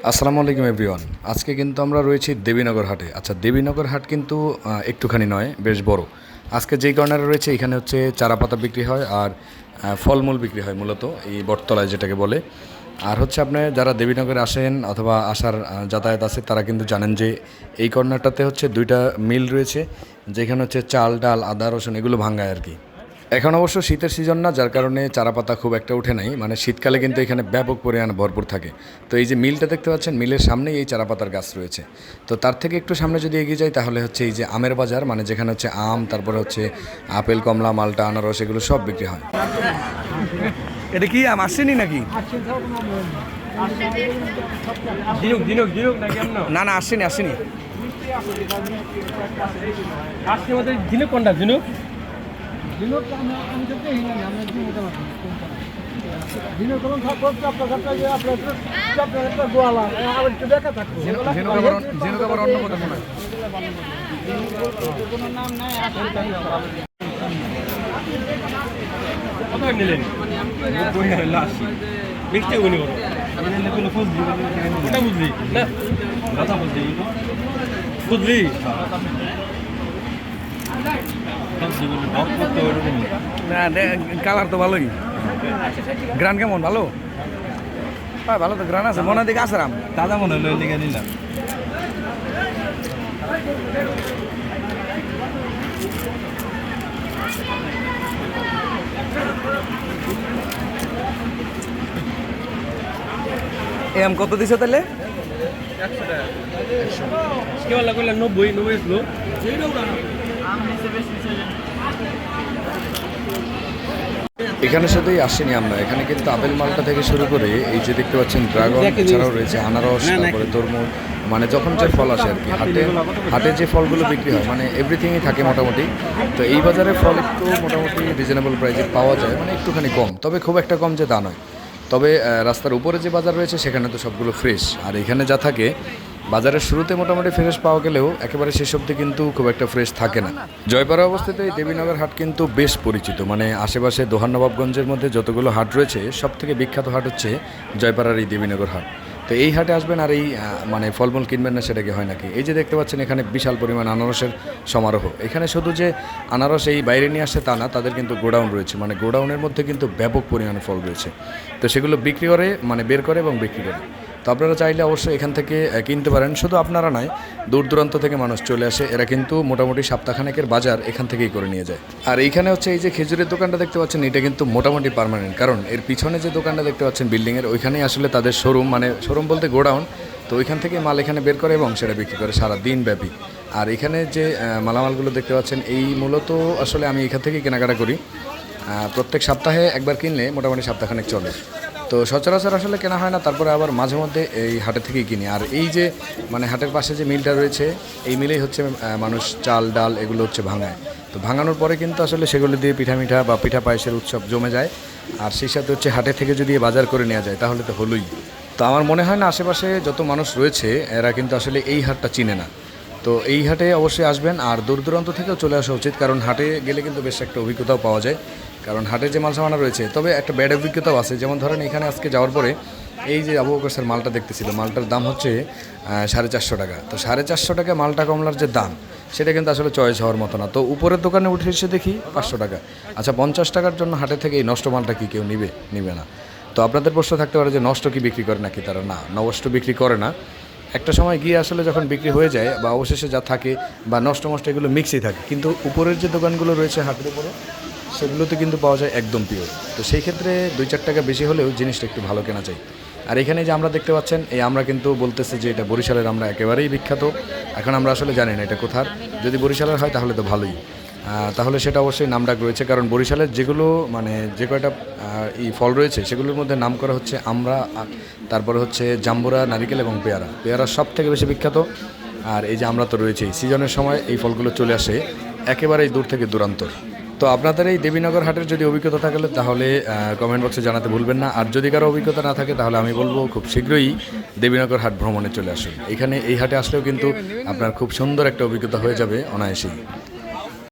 আসসালামু আলাইকুম এভরিওয়ান। আজকে কিন্তু আমরা রয়েছি দেবীনগর হাটে। আচ্ছা, দেবীনগর হাট কিন্তু একটুখানি নয়, বেশ বড়। আজকে যেই কর্নারে রয়েছে এখানে হচ্ছে চারাপাতা বিক্রি হয় আর ফলমূল বিক্রি হয় মূলত এই বটতলায় যেটাকে বলে। আর হচ্ছে আপনি যারা দেবীনগরে আসেন অথবা আসার যাতায়াত আছে তারা কিন্তু জানেন যে এই কর্নারটাতে হচ্ছে দুইটা মিল রয়েছে, যেখানে হচ্ছে চাল ডাল আদা রসুন এগুলো ভাঙায় আর কি। এখন অবশ্য শীতের সিজন না, যার কারণে চারাপাতা খুব একটা উঠে নাই, মানে শীতকালে কিন্তু এখানে ব্যাপক পরিমাণে ভরপুর থাকে। তো এই যে মিলটা দেখতে পাচ্ছেন, মিলের সামনেই এই চারাপাতার গাছ রয়েছে। তো তার থেকে একটু সামনে যদি এগিয়ে যাই তাহলে হচ্ছে এই যে আমের বাজার, মানে যেখানে হচ্ছে আম, তারপরে হচ্ছে আপেল, কমলা, মালটা, আনারস এগুলো সব বিক্রি হয়। এটা কি আম আসেনি নাকি? না না, আসেনি আসেনি। কোনটা ঝিনুক? নিলেন মিষ্টি উনি বলো ওটা বুঝলি না, কথা বুঝলি বুঝলি না, কালার তো ভালোই। গ্রান কেমন? ভালো, হ্যাঁ ভালো তো গ্রান আছে। মনে দিকে আসরাম দাদা মনে হলো লিখে নিলাম। এই আম কত দিছে তাহলে? 100 টাকা। কি বললা কইলা 90 ছিল। এখানে শুধুই আসেনি আমরা, এখানে কিন্তু আপেল মালটা থেকে শুরু করে এই যে দেখতে পাচ্ছেন ড্রাগন, এছাড়াও রয়েছে আনারস, তারপরে তরমুজ, মানে যখন যে ফল আসে আর কি। হাটে হাটে যে ফলগুলো বিক্রি হয় মানে এভরিথিংই থাকে মোটামুটি। তো এই বাজারে ফল একটু মোটামুটি রিজনেবল প্রাইসে পাওয়া যায়, মানে একটুখানি কম, তবে খুব একটা কম যে তা নয়। তবে রাস্তার উপরে যে বাজার রয়েছে সেখানে তো সবগুলো ফ্রেশ, আর এখানে যা থাকে বাজারের শুরুতে মোটামুটি ফ্রেশ পাওয়া গেলেও একেবারে শেষ অবধি কিন্তু খুব একটা ফ্রেশ থাকে না। জয়পাড়া অবস্থিত এই দেবীনগর হাট কিন্তু বেশ পরিচিত, মানে আশেপাশে দোহার-নবাবগঞ্জের মধ্যে যতগুলো হাট রয়েছে সব থেকে বিখ্যাত হাট হচ্ছে জয়পাড়ার এই দেবীনগর হাট। তো এই হাটে আসবেন আর এই মানে ফলমূল কিনবেন না সেটা কি হয় নাকি? এই যে দেখতে পাচ্ছেন এখানে বিশাল পরিমাণ আনারসের সমারোহ। এখানে শুধু যে আনারস এই বাইরে নিয়ে আসে তা না, তাদের কিন্তু গোডাউন রয়েছে, মানে গোডাউনের মধ্যে কিন্তু ব্যাপক পরিমাণে ফল রয়েছে। তো সেগুলো বিক্রি করে, মানে বের করে এবং বিক্রি করে। তো আপনারা চাইলে অবশ্যই এখান থেকে কিনতে পারেন। শুধু আপনারা নয়, দূর দূরান্ত থেকে মানুষ চলে আসে, এরা কিন্তু মোটামুটি সপ্তাহখানেকের বাজার এখান থেকেই করে নিয়ে যায়। আর এইখানে হচ্ছে এই যে খেজুরের দোকানটা দেখতে পাচ্ছেন, এটা কিন্তু মোটামুটি পার্মানেন্ট, কারণ এর পিছনে যে দোকানটা দেখতে পাচ্ছেন বিল্ডিংয়ের, ওইখানেই আসলে তাদের শোরুম, মানে শোরুম বলতে গোডাউন। তো ওইখান থেকে মাল এখানে বের করে এবং সেটা বিক্রি করে সারা দিন ব্যাপী। আর এখানে যে মালামালগুলো দেখতে পাচ্ছেন, এই মূলত আসলে আমি এখান থেকেই কেনাকাটা করি। প্রত্যেক সপ্তাহে একবার কিনলে মোটামুটি সপ্তাহখানেক চলে। তো সচরাচর আসলে কেনা হয় না, তারপরে আবার মাঝে মধ্যে এই হাটের থেকেই কিনি। আর এই যে মানে হাটের পাশে যে মিলটা রয়েছে, এই মিলেই হচ্ছে মানুষ চাল ডাল এগুলো হচ্ছে ভাঙায়। তো ভাঙানোর পরে কিন্তু আসলে সেগুলো দিয়ে পিঠা মিঠা বা পিঠা পায়েসের উৎসব জমে যায়। আর সেই সাথে হচ্ছে হাটে থেকে যদি বাজার করে নেওয়া যায় তাহলে তো হলোই। তো আমার মনে হয় না আশেপাশে যত মানুষ রয়েছে এরা কিন্তু আসলে এই হাটটা চিনে না। তো এই হাটে অবশ্যই আসবেন, আর দূর দূরান্ত থেকেও চলে আসা উচিত, কারণ হাটে গেলে কিন্তু বেশ একটা অভিজ্ঞতাও পাওয়া যায়। কারণ হাটে যে মাল সামানা রয়েছে, তবে একটা ব্যাড অভিজ্ঞতাও আছে। যেমন ধরেন এখানে আজকে যাওয়ার পরে এই যে আবু বকর স্যার মালটা দেখতেছিল, মালটার দাম হচ্ছে 450 টাকা। তো 450 টাকা মালটা কমলার যে দাম, সেটা কিন্তু আসলে চয়েস হওয়ার মতো না। তো উপরের দোকানে উঠে এসে দেখি 500 টাকা। আচ্ছা, 50 টাকার জন্য হাটে থেকে এই নষ্ট মালটা কি কেউ নিবে না? তো আপনাদের প্রশ্ন থাকতে পারে যে নষ্ট কি বিক্রি করে নাকি তারা? না, নষ্ট বিক্রি করে না। একটা সময় গিয়ে আসলে যখন বিক্রি হয়ে যায় বা অবশেষে যা থাকে বা নষ্ট এগুলো মিক্সই থাকে, কিন্তু উপরের যে দোকানগুলো রয়েছে হাটের উপরে, সেগুলোতে কিন্তু পাওয়া যায় একদম পিওর। তো সেই ক্ষেত্রে 2-4 টাকা বেশি হলেও জিনিসটা একটু ভালো কেনা চাই। আর এখানে যে আমরা দেখতে পাচ্ছেন, এই আমরা কিন্তু বলতেছে যে এটা বরিশালের আমরা একেবারেই বিখ্যাত। এখন আমরা আসলে জানি না এটা কোথার। যদি বরিশালের হয় তাহলে তো ভালোই, তাহলে সেটা অবশ্যই নামডাক রয়েছে, কারণ বরিশালের যেগুলো মানে যে কয়টা এই ফল রয়েছে সেগুলোর মধ্যে নাম করা হচ্ছে আমরা, তারপরে হচ্ছে জাম্বুরা, নারিকেল এবং পেয়ারা। পেয়ারা সব থেকে বেশি বিখ্যাত। আর এই যে আমরা তো রয়েছেই, সিজনের সময় এই ফলগুলো চলে আসে একেবারেই দূর থেকে দূরান্তর। তো আপনাদের এই দেবীনগর হাটের যদি অভিজ্ঞতা থাকলে তাহলে কমেন্ট বক্সে জানাতে ভুলবেন না। আর যদি কারো অভিজ্ঞতা না থাকে তাহলে আমি বলবো খুব শীঘ্রই দেবীনগর হাট ভ্রমণে চলে আসুন। এখানে এই হাটে আসলেও কিন্তু আপনার খুব সুন্দর একটা অভিজ্ঞতা হয়ে যাবে অনায়াসেই।